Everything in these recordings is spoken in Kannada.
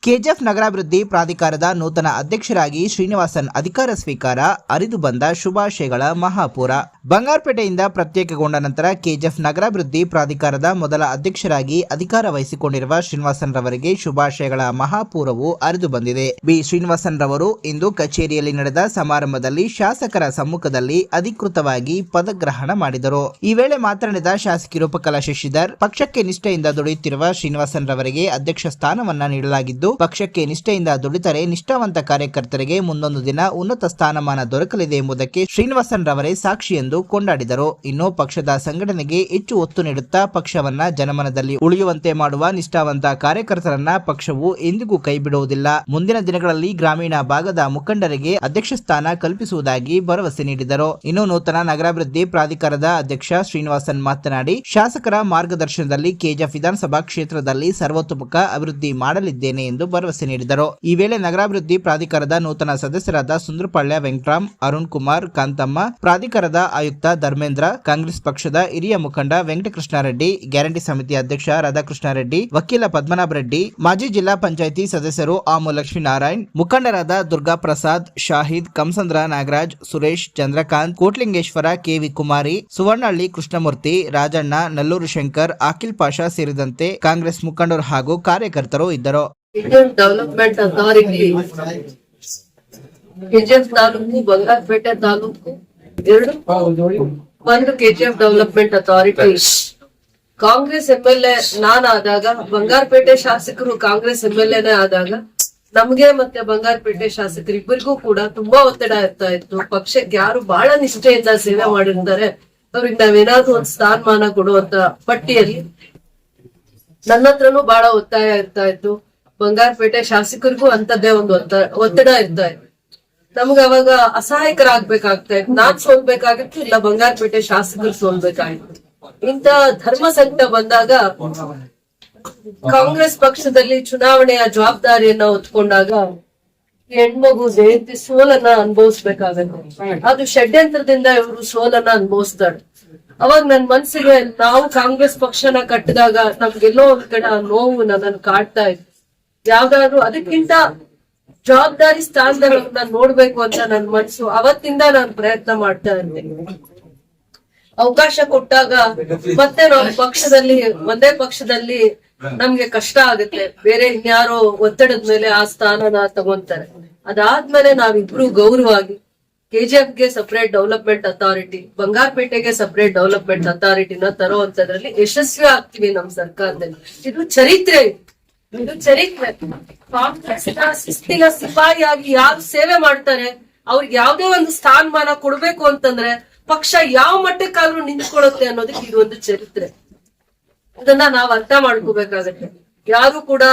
ಕೆಜಿಎಫ್ ನಗರಾಭಿವೃದ್ಧಿ ಪ್ರಾಧಿಕಾರದ ನೂತನ ಅಧ್ಯಕ್ಷರಾಗಿ ಶ್ರೀನಿವಾಸನ್ ಅಧಿಕಾರ ಸ್ವೀಕಾರ, ಅರಿದು ಬಂದ ಶುಭಾಶಯಗಳ ಮಹಾಪೂರ. ಬಂಗಾರಪೇಟೆಯಿಂದ ಪ್ರತ್ಯೇಕಗೊಂಡ ನಂತರ ಕೆಜಿಎಫ್ ನಗರಾಭಿವೃದ್ಧಿ ಪ್ರಾಧಿಕಾರದ ಮೊದಲ ಅಧ್ಯಕ್ಷರಾಗಿ ಅಧಿಕಾರ ವಹಿಸಿಕೊಂಡಿರುವ ಶ್ರೀನಿವಾಸನ್ ರವರಿಗೆ ಶುಭಾಶಯಗಳ ಮಹಾಪೂರವು ಅರಿದು ಬಂದಿದೆ. ಬಿ ಶ್ರೀನಿವಾಸನ್ ರವರು ಇಂದು ಕಚೇರಿಯಲ್ಲಿ ನಡೆದ ಸಮಾರಂಭದಲ್ಲಿ ಶಾಸಕರ ಸಮ್ಮುಖದಲ್ಲಿ ಅಧಿಕೃತವಾಗಿ ಪದಗ್ರಹಣ ಮಾಡಿದರು. ಈ ವೇಳೆ ಮಾತನಾಡಿದ ಶಾಸಕಿ ರೂಪಕಲಾ ಶಶಿಧರ್, ಪಕ್ಷಕ್ಕೆ ನಿಷ್ಠೆಯಿಂದ ದುಡಿಯುತ್ತಿರುವ ಶ್ರೀನಿವಾಸನ್ ರವರಿಗೆ ಅಧ್ಯಕ್ಷ ಸ್ಥಾನವನ್ನ ನೀಡಲಾಗಿದ್ದು, ಪಕ್ಷಕ್ಕೆ ನಿಷ್ಠೆಯಿಂದ ದುಡಿತರೆ ನಿಷ್ಠಾವಂತ ಕಾರ್ಯಕರ್ತರಿಗೆ ಮುಂದೊಂದು ದಿನ ಉನ್ನತ ಸ್ಥಾನಮಾನ ದೊರಕಲಿದೆ ಎಂಬುದಕ್ಕೆ ಶ್ರೀನಿವಾಸನ್ ರವರೇ ಸಾಕ್ಷಿ ಎಂದು ಕೊಂಡಾಡಿದರು. ಇನ್ನು ಪಕ್ಷದ ಸಂಘಟನೆಗೆ ಹೆಚ್ಚು ಒತ್ತು ನೀಡುತ್ತಾ ಪಕ್ಷವನ್ನ ಜನಮನದಲ್ಲಿ ಉಳಿಯುವಂತೆ ಮಾಡುವ ನಿಷ್ಠಾವಂತ ಕಾರ್ಯಕರ್ತರನ್ನ ಪಕ್ಷವು ಎಂದಿಗೂ ಕೈಬಿಡುವುದಿಲ್ಲ. ಮುಂದಿನ ದಿನಗಳಲ್ಲಿ ಗ್ರಾಮೀಣ ಭಾಗದ ಮುಖಂಡರಿಗೆ ಅಧ್ಯಕ್ಷ ಸ್ಥಾನ ಕಲ್ಪಿಸುವುದಾಗಿ ಭರವಸೆ ನೀಡಿದರು. ಇನ್ನು ನೂತನ ನಗರಾಭಿವೃದ್ಧಿ ಪ್ರಾಧಿಕಾರದ ಅಧ್ಯಕ್ಷ ಶ್ರೀನಿವಾಸನ್ ಮಾತನಾಡಿ, ಶಾಸಕರ ಮಾರ್ಗದರ್ಶನದಲ್ಲಿ ಕೆಜಿಎಫ್ ವಿಧಾನಸಭಾ ಕ್ಷೇತ್ರದಲ್ಲಿ ಸರ್ವತೋಮುಖ ಅಭಿವೃದ್ಧಿ ಮಾಡಲಿದ್ದೇನೆ ಎಂದು ಭರವಸೆ ನೀಡಿದರು. ಈ ವೇಳೆ ನಗರಾಭಿವೃದ್ಧಿ ಪ್ರಾಧಿಕಾರದ ನೂತನ ಸದಸ್ಯರಾದ ಸುಂದರಪಾಳ್ಯ ವೆಂಕಟರಾಮ್, ಅರುಣ್ ಕುಮಾರ್, ಕಾಂತಮ್ಮ, ಪ್ರಾಧಿಕಾರದ ಆಯುಕ್ತ ಧರ್ಮೇಂದ್ರ, ಕಾಂಗ್ರೆಸ್ ಪಕ್ಷದ ಹಿರಿಯ ಮುಖಂಡ ವೆಂಕಟಕೃಷ್ಣಾರೆಡ್ಡಿ, ಗ್ಯಾರಂಟಿ ಸಮಿತಿ ಅಧ್ಯಕ್ಷ ರಾಧಾಕೃಷ್ಣಾರೆಡ್ಡಿ, ವಕೀಲ ಪದ್ಮನಾಭ ರೆಡ್ಡಿ, ಮಾಜಿ ಜಿಲ್ಲಾ ಪಂಚಾಯಿತಿ ಸದಸ್ಯರು ಆಮು ಲಕ್ಷ್ಮೀನಾರಾಯಣ್, ಮುಖಂಡರಾದ ದುರ್ಗಾ ಪ್ರಸಾದ್, ಶಾಹಿದ್, ಕಂಸಂದ್ರ ನಾಗರಾಜ್, ಸುರೇಶ್, ಚಂದ್ರಕಾಂತ್, ಕೋಟ್ಲಿಂಗೇಶ್ವರ, ಕೆವಿ ಕುಮಾರಿ, ಸುವರ್ಣಹಳ್ಳಿ ಕೃಷ್ಣಮೂರ್ತಿ, ರಾಜಣ್ಣ, ನಲ್ಲೂರು ಶಂಕರ್, ಅಖಿಲ್ ಪಾಷಾ ಸೇರಿದಂತೆ ಕಾಂಗ್ರೆಸ್ ಮುಖಂಡರು ಹಾಗೂ ಕಾರ್ಯಕರ್ತರು ಇದ್ದರು. Indian development authority KGF taluk, Bangarapete taluk ಎರಡು ಒಂದು KGF development authority. Congress MLA ನಾನಾದಾಗ, ಬಂಗಾರಪೇಟೆ ಶಾಸಕರು ಕಾಂಗ್ರೆಸ್ ಎಂಎಲ್ಎನೇ ಆದಾಗ ನಮ್ಗೆ ಮತ್ತೆ ಬಂಗಾರಪೇಟೆ ಶಾಸಕರಿಬ್ಬರಿಗೂ ಕೂಡ ತುಂಬಾ ಒತ್ತಡ ಇರ್ತಾ ಇತ್ತು. ಪಕ್ಷಕ್ಕೆ ಯಾರು ಬಹಳ ನಿಷ್ಠೆಯಿಂದ ಸೇವೆ ಮಾಡಿರ್ತಾರೆ ಅವ್ರಿಗೆ ನಾವೇನಾದ್ರೂ ಒಂದು ಸ್ಥಾನಮಾನ ಕೊಡುವಂತ ಪಟ್ಟಿಯಲ್ಲಿ ನನ್ನ ಹತ್ರನೂ ಬಹಳ ಒತ್ತಾಯ ಇರ್ತಾ ಇತ್ತು. ಬಂಗಾರಪೇಟೆ ಶಾಸಕರಿಗೂ ಅಂತದ್ದೇ ಒಂದು ಒತ್ತಡ ಇರ್ತಾ ಇತ್ತು. ನಮ್ಗೆ ಅವಾಗ ಅಸಹಾಯಕರಾಗ್ಬೇಕಾಗ್ತಾ ಇತ್ತು. ನಾನ್ ಸೋಲ್ಬೇಕಾಗಿತ್ತು, ಇಲ್ಲ ಬಂಗಾರಪೇಟೆ ಶಾಸಕರು ಸೋಲ್ಬೇಕಾಗಿತ್ತು. ಇಂತ ಧರ್ಮ ಸಂಕಟ ಬಂದಾಗ ಕಾಂಗ್ರೆಸ್ ಪಕ್ಷದಲ್ಲಿ ಚುನಾವಣೆಯ ಜವಾಬ್ದಾರಿಯನ್ನ ಹೊತ್ಕೊಂಡಾಗ ಹೆಣ್ಮಗು ಜಯಂತಿ ಸೋಲನ್ನ ಅನುಭವಿಸ್ಬೇಕಾಗತ್ತೆ. ಅದು ಷಡ್ಯಂತ್ರದಿಂದ ಇವರು ಸೋಲನ್ನ ಅನುಭವಿಸ್ತಾರೆ. ಅವಾಗ ನನ್ ಮನ್ಸಿಗೆ ನಾವು ಕಾಂಗ್ರೆಸ್ ಪಕ್ಷನ ಕಟ್ಟಿದಾಗ ನಮ್ಗೆಲ್ಲೋ ಒಂದ್ ಕಡೆ ಆ ನೋವು ನನ್ನನ್ನು ಕಾಡ್ತಾ ಇತ್ತು. ಯಾವ್ದಾದ್ರು ಅದಕ್ಕಿಂತ ಜವಾಬ್ದಾರಿ ಸ್ಥಾನದಲ್ಲಿ ನಾನು ನೋಡ್ಬೇಕು ಅಂತ ನನ್ ಮನ್ಸು ಅವತ್ತಿಂದ ನಾನು ಪ್ರಯತ್ನ ಮಾಡ್ತಾ ಇರ್ತೀನಿ. ಅವಕಾಶ ಕೊಟ್ಟಾಗ ಮತ್ತೆ ನಾವು ಪಕ್ಷದಲ್ಲಿ ಒಂದೇ ಪಕ್ಷದಲ್ಲಿ ನಮ್ಗೆ ಕಷ್ಟ ಆಗುತ್ತೆ. ಬೇರೆ ಇನ್ಯಾರೋ ಒತ್ತಡದ ಮೇಲೆ ಆ ಸ್ಥಾನನ ತಗೊಂತಾರೆ. ಅದಾದ್ಮೇಲೆ ನಾವಿಬ್ರು ಗೌರವವಾಗಿ ಕೆಜಿಎಫ್ ಗೆ ಸಪರೇಟ್ ಡೆವಲಪ್ಮೆಂಟ್ ಅಥಾರಿಟಿ, ಬಂಗಾರಪೇಟೆಗೆ ಸಪರೇಟ್ ಡೆವಲಪ್ಮೆಂಟ್ ಅಥಾರಿಟಿನ ತರುವಂತದ್ರಲ್ಲಿ ಯಶಸ್ವಿ ಆಗ್ತೀವಿ ನಮ್ ಸರ್ಕಾರದಲ್ಲಿ. ಇದು ಚರಿತ್ರೆ. ಶಿಸ್ತಿನ ಸಿಪಾಯಿಯಾಗಿ ಯಾರು ಸೇವೆ ಮಾಡ್ತಾರೆ ಅವ್ರಿಗೆ ಯಾವ್ದೇ ಒಂದು ಸ್ಥಾನಮಾನ ಕೊಡ್ಬೇಕು ಅಂತಂದ್ರೆ ಪಕ್ಷ ಯಾವ ಮಟ್ಟಕ್ಕಾದ್ರೂ ನಿಂತ್ಕೊಳ್ಳುತ್ತೆ ಅನ್ನೋದಕ್ಕೆ ಇದು ಒಂದು ಚರಿತ್ರೆ. ಇದನ್ನ ನಾವ್ ಅರ್ಥ ಮಾಡ್ಕೋಬೇಕಾಗತ್ತೆ. ಯಾರು ಕೂಡ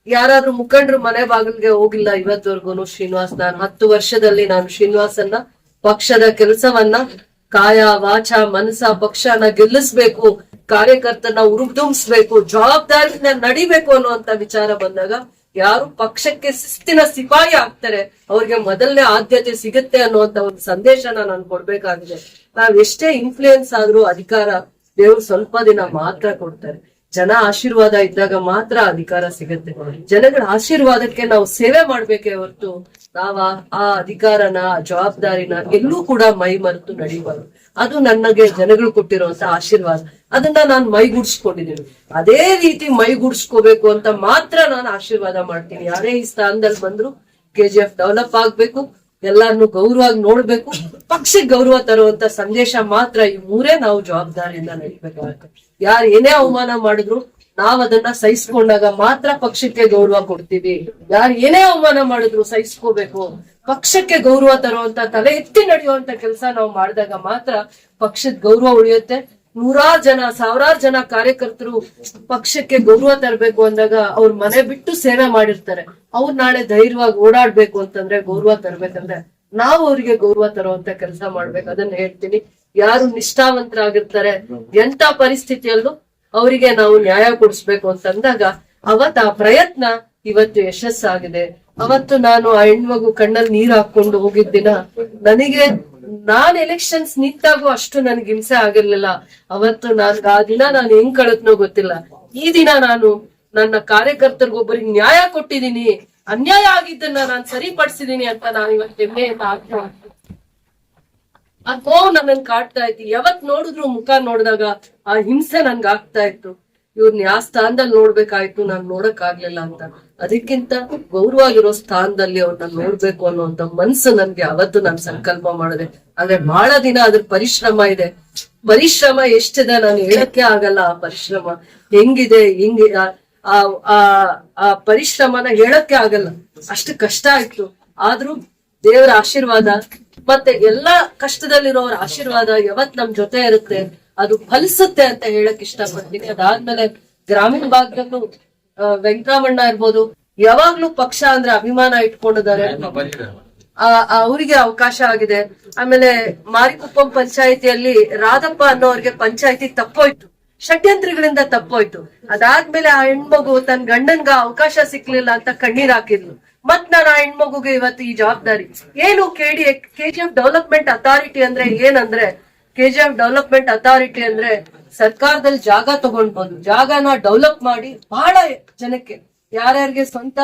ಯಾರಾದ್ರೂ ಮುಖಂಡರು ಮನೆ ಬಾಗಿಲ್ಗೆ ಹೋಗಿಲ್ಲ ಇವತ್ತವರೆಗೂ. ಶ್ರೀನಿವಾಸ್, ನಾನು 10 ವರ್ಷದಲ್ಲಿ ನಾನು ಶ್ರೀನಿವಾಸನ್ನ ಪಕ್ಷದ ಕೆಲಸವನ್ನ ಕಾಯ ವಾಚ ಮನಸ ಪಕ್ಷನ ಗೆಲ್ಲಿಸ್ಬೇಕು, ಕಾರ್ಯಕರ್ತನ ಉರುದುಂಬಿಸ್ಬೇಕು, ಜವಾಬ್ದಾರಿನ ನಡಿಬೇಕು ಅನ್ನುವಂತ ವಿಚಾರ ಬಂದಾಗ ಯಾರು ಪಕ್ಷಕ್ಕೆ ಶಿಸ್ತಿನ ಸಿಪಾಯಿ ಆಗ್ತಾರೆ ಅವ್ರಿಗೆ ಮೊದಲನೇ ಆದ್ಯತೆ ಸಿಗುತ್ತೆ ಅನ್ನುವಂತ ಒಂದು ಸಂದೇಶನ ನಾನು ಕೊಡ್ಬೇಕಾಗಿದೆ. ನಾವ್ ಎಷ್ಟೇ ಇನ್ಫ್ಲೂಯೆನ್ಸ್ ಆದ್ರೂ ಅಧಿಕಾರ ದೇವ್ರು ಸ್ವಲ್ಪ ದಿನ ಮಾತ್ರ ಕೊಡ್ತಾರೆ. ಜನ ಆಶೀರ್ವಾದ ಇದ್ದಾಗ ಮಾತ್ರ ಅಧಿಕಾರ ಸಿಗುತ್ತೆ. ಜನಗಳ ಆಶೀರ್ವಾದಕ್ಕೆ ನಾವು ಸೇವೆ ಮಾಡ್ಬೇಕೇ ಹೊರತು ನಾವ ಆ ಅಧಿಕಾರನ ಜವಾಬ್ದಾರಿನ ಎಲ್ಲೂ ಕೂಡ ಮೈ ಮರೆತು ನಡೀಬಾರ್ದು. ಅದು ನನಗೆ ಜನಗಳು ಕೊಟ್ಟಿರುವಂತ ಆಶೀರ್ವಾದ. ಅದನ್ನ ನಾನು ಮೈಗೂಡ್ಸ್ಕೊಂಡಿದ್ದೀನಿ. ಅದೇ ರೀತಿ ಮೈಗೂಡ್ಸ್ಕೋಬೇಕು ಅಂತ ಮಾತ್ರ ನಾನು ಆಶೀರ್ವಾದ ಮಾಡ್ತೀನಿ. ಯಾರೇ ಈ ಸ್ಥಾನದಲ್ಲಿ ಬಂದ್ರು ಕೆಜಿಎಫ್ ಡೆವಲಪ್ ಆಗ್ಬೇಕು, ಎಲ್ಲಾರನ್ನು ಗೌರವವಾಗಿ ನೋಡ್ಬೇಕು, ಪಕ್ಷಕ್ಕೆ ಗೌರವ ತರುವಂತ ಸಂದೇಶ ಮಾತ್ರ. ಈ ಮೂರೇ ನಾವು ಜವಾಬ್ದಾರಿಯಿಂದ ನಡಿಬೇಕಾಗುತ್ತೆ. ಯಾರು ಏನೇ ಅವಮಾನ ಮಾಡಿದ್ರು ನಾವ್ ಅದನ್ನ ಸಹಿಸ್ಕೊಂಡಾಗ ಮಾತ್ರ ಪಕ್ಷಕ್ಕೆ ಗೌರವ ಕೊಡ್ತೀವಿ. ಯಾರು ಏನೇ ಅವಮಾನ ಮಾಡಿದ್ರು ಸಹಿಸ್ಕೋಬೇಕು. ಪಕ್ಷಕ್ಕೆ ಗೌರವ ತರುವಂತ ತಲೆ ಎತ್ತಿ ನಡೆಯುವಂತ ಕೆಲಸ ನಾವು ಮಾಡಿದಾಗ ಮಾತ್ರ ಪಕ್ಷದ ಗೌರವ ಉಳಿಯುತ್ತೆ. ನೂರಾರು ಜನ, ಸಾವಿರಾರು ಜನ ಕಾರ್ಯಕರ್ತರು ಪಕ್ಷಕ್ಕೆ ಗೌರವ ತರಬೇಕು ಅಂದಾಗ ಅವ್ರ ಮನೆ ಬಿಟ್ಟು ಸೇವೆ ಮಾಡಿರ್ತಾರೆ. ಅವ್ರು ನಾಳೆ ಧೈರ್ಯವಾಗಿ ಓಡಾಡ್ಬೇಕು ಅಂತಂದ್ರೆ, ಗೌರವ ತರ್ಬೇಕಂದ್ರೆ ನಾವು ಅವ್ರಿಗೆ ಗೌರವ ತರುವಂತ ಕೆಲಸ ಮಾಡ್ಬೇಕು. ಅದನ್ನ ಹೇಳ್ತೀನಿ. ಯಾರು ನಿಷ್ಠಾವಂತರಾಗಿರ್ತಾರೆ ಎಂತ ಪರಿಸ್ಥಿತಿಯಲ್ಲೂ ಅವರಿಗೆ ನಾವು ನ್ಯಾಯ ಕೊಡಿಸ್ಬೇಕು ಅಂತಂದಾಗ ಅವತ್ತು ಆ ಪ್ರಯತ್ನ ಇವತ್ತು ಯಶಸ್ಸಾಗಿದೆ. ಅವತ್ತು ನಾನು ಆ ಹೆಣ್ಮಗು ಕಣ್ಣಲ್ಲಿ ನೀರ್ ಹಾಕೊಂಡು ಹೋಗಿದ್ದ ದಿನ ನನಗೆ ನಾನ್ ಎಲೆಕ್ಷನ್ಸ್ ನಿಂತಾಗೂ ಅಷ್ಟು ನನ್ಗೆ ಹಿಂಸೆ ಆಗಿರ್ಲಿಲ್ಲ. ಅವತ್ತು ಆ ದಿನ ನಾನು ಹೆಂಗ್ ಕಳತ್ನೋ ಗೊತ್ತಿಲ್ಲ. ಈ ದಿನ ನಾನು ನನ್ನ ಕಾರ್ಯಕರ್ತರಿಗೊಬ್ಬರಿಗೆ ನ್ಯಾಯ ಕೊಟ್ಟಿದ್ದೀನಿ, ಅನ್ಯಾಯ ಆಗಿದ್ದನ್ನ ನಾನು ಸರಿಪಡಿಸಿದೀನಿ ಅಂತ ನಾನು ಇವತ್ತು ಹೆಮ್ಮೆಯಿಂದ ಆಗ್ತಾ ಆ ನೋವು ನನ್ನನ್ ಕಾಡ್ತಾ ಇತ್ತು. ಯಾವತ್ ನೋಡಿದ್ರು ಮುಖ ನೋಡಿದಾಗ ಆ ಹಿಂಸೆ ನನ್ಗೆ ಆಗ್ತಾ ಇತ್ತು. ಇವ್ರನ್ನ ಯಾವ ಸ್ಥಾನದಲ್ಲಿ ನೋಡ್ಬೇಕಾಯ್ತು, ನಾನ್ ನೋಡಕ್ ಆಗ್ಲಿಲ್ಲ ಅಂತ. ಅದಕ್ಕಿಂತ ಗೌರವಾಗಿರೋ ಸ್ಥಾನದಲ್ಲಿ ಅವ್ರನ್ನ ನೋಡ್ಬೇಕು ಅನ್ನುವಂತ ಮನ್ಸು ನನ್ಗೆ ಅವತ್ತು ನಾನು ಸಂಕಲ್ಪ ಮಾಡಿದೆ. ಆದ್ರೆ ಬಹಳ ದಿನ ಅದ್ರ ಪರಿಶ್ರಮ ಇದೆ. ಪರಿಶ್ರಮ ಎಷ್ಟಿದೆ ನಾನು ಹೇಳಕ್ಕೆ ಆಗಲ್ಲ. ಆ ಪರಿಶ್ರಮ ಹೆಂಗಿದೆ, ಹಿಂಗೆ ಆ ಪರಿಶ್ರಮನ ಹೇಳಕ್ಕೆ ಆಗಲ್ಲ, ಅಷ್ಟು ಕಷ್ಟ ಆಯ್ತು. ಆದ್ರೂ ದೇವರ ಆಶೀರ್ವಾದ ಮತ್ತೆ ಎಲ್ಲಾ ಕಷ್ಟದಲ್ಲಿರೋರ ಆಶೀರ್ವಾದ ಯಾವತ್ ನಮ್ ಜೊತೆ ಇರುತ್ತೆ, ಅದು ಫಲಿಸುತ್ತೆ ಅಂತ ಹೇಳಕ್ ಇಷ್ಟಪಡ್ತೀನಿ. ಅದಾದ್ಮೇಲೆ ಗ್ರಾಮೀಣ ಭಾಗದಲ್ಲೂ ವೆಂಕಟರಮಣ್ಣ ಇರ್ಬೋದು, ಯಾವಾಗ್ಲೂ ಪಕ್ಷ ಅಂದ್ರೆ ಅಭಿಮಾನ ಇಟ್ಕೊಂಡಿದ್ದಾರೆ, ಅವರಿಗೆ ಅವಕಾಶ ಆಗಿದೆ. ಆಮೇಲೆ ಮಾರಿಕುಪ್ಪಂ ಪಂಚಾಯಿತಿಯಲ್ಲಿ ರಾಧಪ್ಪ ಅನ್ನೋರ್ಗೆ ಪಂಚಾಯಿತಿ ತಪ್ಪೋಯ್ತು, ಷಡ್ಯಂತ್ರಿಗಳಿಂದ ತಪ್ಪೋಯ್ತು. ಅದಾದ್ಮೇಲೆ ಆ ಹೆಣ್ಮಗು ತನ್ನ ಗಂಡನ್ಗ ಅವಕಾಶ ಸಿಕ್ಲಿಲ್ಲ ಅಂತ ಕಣ್ಣೀರ್ ಹಾಕಿದ್ಲು. ಮತ್ ನಾನು ಆ ಹೆಣ್ಮಗುಗೆ ಇವತ್ತು ಈ ಜವಾಬ್ದಾರಿ ಏನು ಕೆಜಿಎಫ್ ಡೆವಲಪ್ಮೆಂಟ್ ಅಥಾರಿಟಿ ಅಂದ್ರೆ ಏನಂದ್ರೆ, ಕೆಜಿಎಫ್ ಡೆವಲಪ್ಮೆಂಟ್ ಅಥಾರಿಟಿ ಅಂದ್ರೆ ಸರ್ಕಾರದಲ್ಲಿ ಜಾಗ ತಗೊಂಡ್ಬೋದು, ಜಾಗನ ಡೆವಲಪ್ ಮಾಡಿ ಬಹಳ ಜನಕ್ಕೆ ಯಾರ್ಯಾರಿಗೆ ಸ್ವಂತ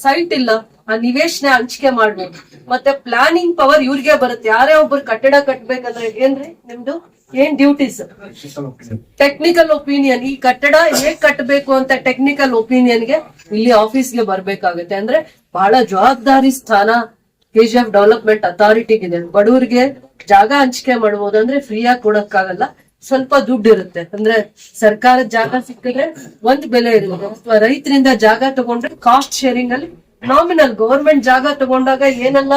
ಸೈಟ್ ಇಲ್ಲ ಆ ನಿವೇಶನ ಹಂಚಿಕೆ ಮಾಡ್ಬೋದು. ಮತ್ತೆ ಪ್ಲಾನಿಂಗ್ ಪವರ್ ಇವ್ರಿಗೆ ಬರುತ್ತೆ. ಯಾರೇ ಒಬ್ರು ಕಟ್ಟಡ ಕಟ್ಬೇಕಂದ್ರೆ ಏನ್ರಿ ನಿಮ್ದು ಏನ್ ಡ್ಯೂಟೀಸ್, ಟೆಕ್ನಿಕಲ್ ಒಪಿನಿಯನ್, ಈ ಕಟ್ಟಡ ಹೇಗ್ ಕಟ್ಟಬೇಕು ಅಂತ ಟೆಕ್ನಿಕಲ್ ಒಪಿನಿಯನ್ಗೆ ಇಲ್ಲಿ ಆಫೀಸ್ಗೆ ಬರ್ಬೇಕಾಗುತ್ತೆ. ಅಂದ್ರೆ ಬಹಳ ಜವಾಬ್ದಾರಿ ಸ್ಥಾನ ಕೆಜಿಎಫ್ ಡೆವಲಪ್ಮೆಂಟ್ ಅಥಾರಿಟಿಗಿದೆ. ಬಡವರಿಗೆ ಜಾಗ ಹಂಚಿಕೆ ಮಾಡ್ಬೋದು, ಅಂದ್ರೆ ಫ್ರೀಯಾಗಿ ಕೊಡಕ್ಕಾಗಲ್ಲ, ಸ್ವಲ್ಪ ದುಡ್ಡು ಇರುತ್ತೆ. ಅಂದ್ರೆ ಸರ್ಕಾರದ ಜಾಗ ಸಿಕ್ಕಿದ್ರೆ ಒಂದ್ ಬೆಲೆ ಇರುತ್ತೆ, ಅಥವಾ ರೈತರಿಂದ ಜಾಗ ತಗೊಂಡ್ರೆ ಕಾಸ್ಟ್ ಶೇರಿಂಗ್ ಅಲ್ಲಿ ನಾಮಿನಲ್. ಗವರ್ಮೆಂಟ್ ಜಾಗ ತಗೊಂಡಾಗ ಏನೆಲ್ಲ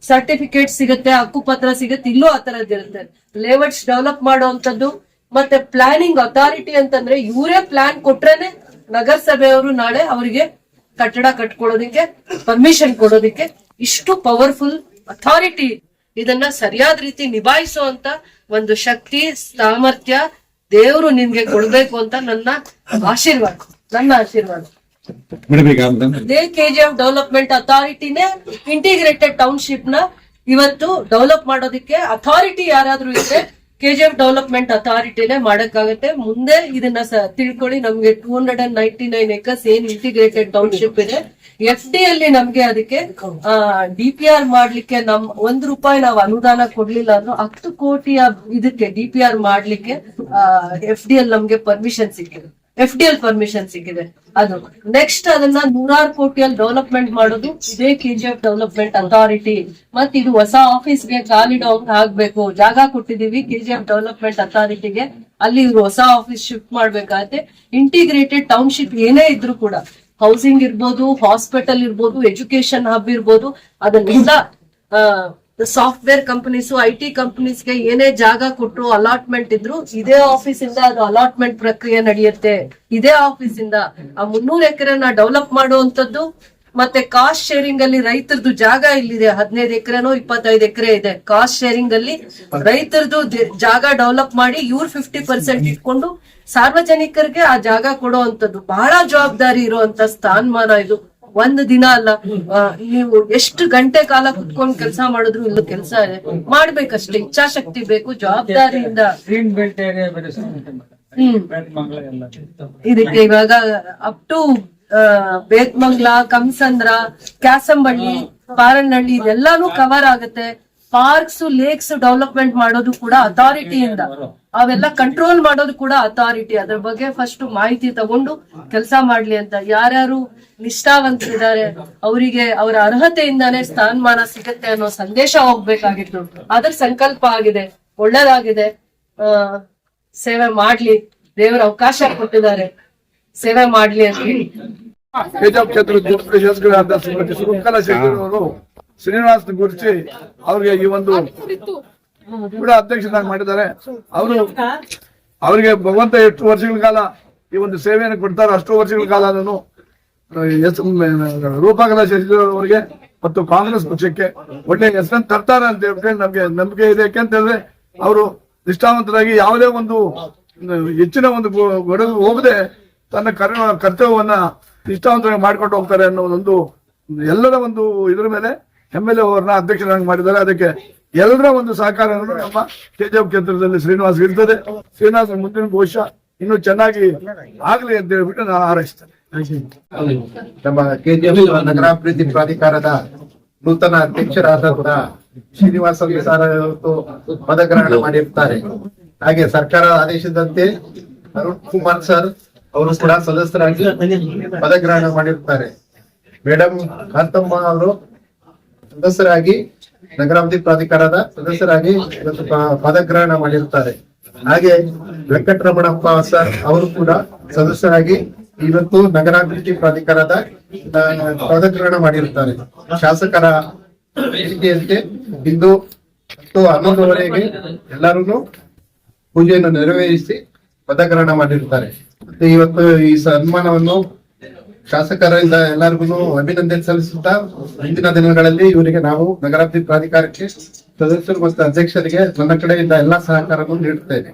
ಸರ್ಟಿಫಿಕೇಟ್ ಸಿಗುತ್ತೆ, ಹಕ್ಕುಪತ್ರ ಸಿಗುತ್ತೆ, ಇಲ್ಲೂ ಆ ತರದ್ದಿರುತ್ತೆ. ಲೇಔಟ್ಸ್ ಡೆವಲಪ್ ಮಾಡುವಂತದ್ದು. ಮತ್ತೆ ಪ್ಲಾನಿಂಗ್ ಅಥಾರಿಟಿ ಅಂತಂದ್ರೆ ಇವರೇ ಪ್ಲಾನ್ ಕೊಟ್ರೇನೆ ನಗರಸಭೆಯವರು ನಾಳೆ ಅವರಿಗೆ ಕಟ್ಟಡ ಕಟ್ಕೊಡೋದಿಕ್ಕೆ ಪರ್ಮಿಷನ್ ಕೊಡೋದಿಕ್ಕೆ. ಇಷ್ಟು ಪವರ್ಫುಲ್ ಅಥಾರಿಟಿ. ಇದನ್ನ ಸರಿಯಾದ ರೀತಿ ನಿಭಾಯಿಸುವಂತ ಒಂದು ಶಕ್ತಿ ಸಾಮರ್ಥ್ಯ ದೇವರು ನಿನ್ಗೆ ಕೊಡ್ಬೇಕು ಅಂತ ನನ್ನ ಆಶೀರ್ವಾದ. ಇದೇ ಕೆಜಿಎಫ್ ಡೆವಲಪ್ಮೆಂಟ್ ಅಥಾರಿಟಿನೇ ಇಂಟಿಗ್ರೇಟೆಡ್ ಟೌನ್ಶಿಪ್ ನ ಇವತ್ತು ಡೆವಲಪ್ ಮಾಡೋದಿಕ್ಕೆ ಅಥಾರಿಟಿ ಯಾರಾದ್ರೂ ಇದ್ರೆ ಕೆಜಿಎಫ್ ಡೆವಲಪ್ಮೆಂಟ್ ಅಥಾರಿಟಿನೇ ಮಾಡಕ್ಕಾಗತ್ತೆ. ಮುಂದೆ ಇದನ್ನ ತಿಳ್ಕೊಳ್ಳಿ. ನಮ್ಗೆ 299 acres ಏನ್ ಇಂಟಿಗ್ರೇಟೆಡ್ ಟೌನ್ಶಿಪ್ ಇದೆ, FD ಅಲ್ಲಿ ನಮ್ಗೆ ಅದಕ್ಕೆ DPR ಮಾಡ್ಲಿಕ್ಕೆ ₹1 ನಾವು ಅನುದಾನ ಕೊಡ್ಲಿಲ್ಲ ಅಂದ್ರೂ 10 ಕೋಟಿಯ ಇದಕ್ಕೆ DPR ಮಾಡ್ಲಿಕ್ಕೆ FD ನಮ್ಗೆ ಪರ್ಮಿಷನ್ ಸಿಕ್ಕಿದೆ. FDL ಪರ್ಮಿಷನ್ ಸಿಕ್ಕಿದೆ. ಅದು ನೆಕ್ಸ್ಟ್ ಅದನ್ನ 100 ಕೋಟಿಯಲ್ಲಿ ಡೆವಲಪ್ಮೆಂಟ್ ಮಾಡೋದು ಇದೇ ಕೆಜಿಎಫ್ ಡೆವಲಪ್ಮೆಂಟ್ ಅಥಾರಿಟಿ. ಮತ್ ಇದು ಹೊಸ ಆಫೀಸ್ಗೆ ಕಾಲಿಡೋಂಗ್ ಆಗ್ಬೇಕು. ಜಾಗ ಕೊಟ್ಟಿದೀವಿ ಕೆಜಿಎಫ್ ಡೆವಲಪ್ಮೆಂಟ್ ಅಥಾರಿಟಿಗೆ, ಅಲ್ಲಿ ಇವ್ರು ಹೊಸ ಆಫೀಸ್ ಶಿಫ್ಟ್ ಮಾಡ್ಬೇಕಾಗತ್ತೆ. ಇಂಟಿಗ್ರೇಟೆಡ್ ಟೌನ್ಶಿಪ್ ಏನೇ ಇದ್ರು ಕೂಡ, ಹೌಸಿಂಗ್ ಇರ್ಬೋದು, ಹಾಸ್ಪಿಟಲ್ ಇರ್ಬೋದು, ಎಜುಕೇಶನ್ ಹಬ್ ಇರ್ಬೋದು, ಅದನ್ನೆಲ್ಲ ಸಾಫ್ಟ್ವೇರ್ ಕಂಪನೀಸ್, IT ಕಂಪನೀಸ್ಗೆ ಏನೇ ಜಾಗ ಕೊಟ್ರು, ಅಲಾಟ್ಮೆಂಟ್ ಇದ್ರು ಇದೇ ಆಫೀಸ್ ಇಂದ ಅದು ಅಲಾಟ್ಮೆಂಟ್ ಪ್ರಕ್ರಿಯೆ ನಡೆಯುತ್ತೆ. ಇದೇ ಆಫೀಸ್ ಇಂದ ಆ 300 ಎಕರೆನ ಡೆವಲಪ್ ಮಾಡುವಂತದ್ದು. ಮತ್ತೆ ಕಾಸ್ಟ್ ಶೇರಿಂಗ್ ಅಲ್ಲಿ ರೈತರದು ಜಾಗ ಇಲ್ಲಿದೆ, 15 ಎಕರೆನೋ 25 ಎಕರೆ ಇದೆ. ಕಾಸ್ಟ್ ಶೇರಿಂಗ್ ಅಲ್ಲಿ ರೈತರದು ಜಾಗ ಡೆವಲಪ್ ಮಾಡಿ ಇವ್ರು 50% ಇಟ್ಕೊಂಡು ಸಾರ್ವಜನಿಕರಿಗೆ ಆ ಜಾಗ ಕೊಡುವಂತದ್ದು. ಬಹಳ ಜವಾಬ್ದಾರಿ ಇರುವಂತ ಸ್ಥಾನಮಾನ ಇದು. ಒಂದು ದಿನ ಅಲ್ಲ, ನೀವು ಎಷ್ಟು ಗಂಟೆ ಕಾಲ ಕುತ್ಕೊಂಡು ಕೆಲಸ ಮಾಡಿದ್ರು ಇಲ್ಲೂ ಕೆಲಸ ಇದೆ, ಮಾಡ್ಬೇಕಷ್ಟೇ, ಇಚ್ಛಾಶಕ್ತಿ ಬೇಕು, ಜವಾಬ್ದಾರಿಯಿಂದ. ಇದಕ್ಕೆ ಇವಾಗ ಅಪ್ ಟು ಬೇತ್ಮಂಗ್ಲ, ಕಂಸಂದ್ರ, ಕ್ಯಾಸಂಬಳ್ಳಿ, ಪಾರನಹಳ್ಳಿ ಇದೆಲ್ಲಾನು ಕವರ್ ಆಗುತ್ತೆ. ಪಾರ್ಕ್ಸ್, ಲೇಕ್ಸ್ ಡೆವಲಪ್ಮೆಂಟ್ ಮಾಡೋದು ಕೂಡ ಅಥಾರಿಟಿಯಿಂದ, ಅವೆಲ್ಲ ಕಂಟ್ರೋಲ್ ಮಾಡೋದು ಕೂಡ ಅಥಾರಿಟಿ. ಅದ್ರ ಬಗ್ಗೆ ಫಸ್ಟ್ ಮಾಹಿತಿ ತಗೊಂಡು ಕೆಲಸ ಮಾಡ್ಲಿ ಅಂತ. ಯಾರ್ಯಾರು ನಿಷ್ಠಾವಂತರಿದ್ದಾರೆ ಅವರಿಗೆ ಅವರ ಅರ್ಹತೆಯಿಂದಾನೇ ಸ್ಥಾನಮಾನ ಸಿಗುತ್ತೆ ಅನ್ನೋ ಸಂದೇಶ ಹೋಗ್ಬೇಕಾಗಿತ್ತು. ಅದ್ರ ಸಂಕಲ್ಪ ಆಗಿದೆ, ಒಳ್ಳೇದಾಗಿದೆ. ಸೇವೆ ಮಾಡ್ಲಿ, ದೇವರ ಅವಕಾಶ ಕೊಟ್ಟಿದ್ದಾರೆ, ಸೇವೆ ಮಾಡ್ಲಿ ಅಂತ ಹೇಳಿ ಕೆಜಿಎಫ್ ಕ್ಷೇತ್ರದ ಶಾಸಕರಾದ ಶ್ರೀಮತಿ ಸುಮಕಲಾ ಶೆಟ್ಟಿ ಅವರು ಶ್ರೀನಿವಾಸನ ಗುರುತಿಸಿ ಅವ್ರಿಗೆ ಈ ಒಂದು ಕೂಡ ಅಧ್ಯಕ್ಷನಾಗಿ ಮಾಡಿದ್ದಾರೆ. ಅವರಿಗೆ ಭಗವಂತ ಎಷ್ಟು ವರ್ಷಗಳ ಕಾಲ ಈ ಒಂದು ಸೇವೆಯನ್ನು ಕೊಡ್ತಾರೆ, ಅಷ್ಟು ವರ್ಷಗಳ ಕಾಲ ನಾನು ರೂಪಕಲಾ ಶೆಟ್ಟಿ ಅವರಿಗೆ ಮತ್ತು ಕಾಂಗ್ರೆಸ್ ಪಕ್ಷಕ್ಕೆ ಒಳ್ಳೆ ಹೆಸರನ್ನು ತರ್ತಾರೆ ಅಂತ ಹೇಳ್ಕೊಂಡು ನಮ್ಗೆ ನಂಬಿಕೆ ಇದೆ. ಯಾಕೆಂತಂದ್ರೆ ಅವರು ನಿಷ್ಠಾವಂತರಾಗಿ ಯಾವುದೇ ಒಂದು ಹೆಚ್ಚಿನ ಒಂದು ಗಡುವು ಹೋಗದೆ ತನ್ನ ಕರ್ತವ್ಯವನ್ನ ನಿಷ್ಠಾವಂತರಾಗಿ ಮಾಡ್ಕೊಂಡು ಹೋಗ್ತಾರೆ ಅನ್ನೋ ಒಂದು ಎಲ್ಲರ ಒಂದು ಇದ್ರ ಮೇಲೆ MLA ಅವರನ್ನ ಅಧ್ಯಕ್ಷರಾಗಿ ಮಾಡಿದ್ದಾರೆ. ಅದಕ್ಕೆ ಎಲ್ಲರ ಒಂದು ಸಹಕಾರ ನಮ್ಮ ಕೆಜಿಎಫ್ ಕ್ಷೇತ್ರದಲ್ಲಿ ಶ್ರೀನಿವಾಸ್ ಇರ್ತದೆ. ಶ್ರೀನಿವಾಸ ಮುಂದಿನ ಬಹುಶಃ ಇನ್ನೂ ಚೆನ್ನಾಗಿ ಆಗ್ಲಿ ಅಂತ ಹೇಳ್ಬಿಟ್ಟು ನಾನು ಹಾರೈಸ್ತೇನೆ. ನಮ್ಮ ಕೆಜಿಎಫ್ ನಗರಾಭಿವೃದ್ಧಿ ಪ್ರಾಧಿಕಾರದ ನೂತನ ಅಧ್ಯಕ್ಷರಾದಂತ ಶ್ರೀನಿವಾಸ ಸಾರ್ ಇವತ್ತು ಪದಗ್ರಹಣ ಮಾಡಿರ್ತಾರೆ. ಹಾಗೆ ಸರ್ಕಾರ ಆದೇಶದಂತೆ ಅರುಣ್ ಕುಮಾರ್ ಸರ್ ಅವರು ಕೂಡ ಸದಸ್ಯರಾಗಿ ಪದಗ್ರಹಣ ಮಾಡಿರ್ತಾರೆ. ಮೇಡಮ್ ಕಾಂತಮ್ಮ ಅವರು ಸದಸ್ಯರಾಗಿ ನಗರಾಭಿವೃದ್ಧಿ ಪ್ರಾಧಿಕಾರದ ಸದಸ್ಯರಾಗಿ ಇವತ್ತು ಪದಗ್ರಹಣ ಮಾಡಿರ್ತಾರೆ. ಹಾಗೆ ವೆಂಕಟರಮಣಪ್ಪ ಸರ್ ಅವರು ಕೂಡ ಸದಸ್ಯರಾಗಿ ಇವತ್ತು ನಗರಾಭಿವೃದ್ಧಿ ಪ್ರಾಧಿಕಾರದ ಪದಗ್ರಹಣ ಮಾಡಿರ್ತಾರೆ. ಶಾಸಕರ ಹೇಳಿಕೆಯಂತೆ ಇಂದು 11:30 ಎಲ್ಲರೂ ಪೂಜೆಯನ್ನು ನೆರವೇರಿಸಿ ಪದಗ್ರಹಣ ಮಾಡಿರ್ತಾರೆ. ಮತ್ತೆ ಇವತ್ತು ಈ ಸನ್ಮಾನವನ್ನು ಶಾಸಕರಿಂದ ಎಲ್ಲರಿಗೂ ಅಭಿನಂದನೆ ಸಲ್ಲಿಸುತ್ತಾ ಮುಂದಿನ ದಿನಗಳಲ್ಲಿ ಇವರಿಗೆ ನಾವು ನಗರಾಭಿವೃದ್ಧಿ ಪ್ರಾಧಿಕಾರಕ್ಕೆ ಸದಸ್ಯರು ಮತ್ತು ಅಧ್ಯಕ್ಷರಿಗೆ ನನ್ನ ಕಡೆಯಿಂದ ಎಲ್ಲಾ ಸಹಕಾರವನ್ನು ನೀಡುತ್ತೇನೆ.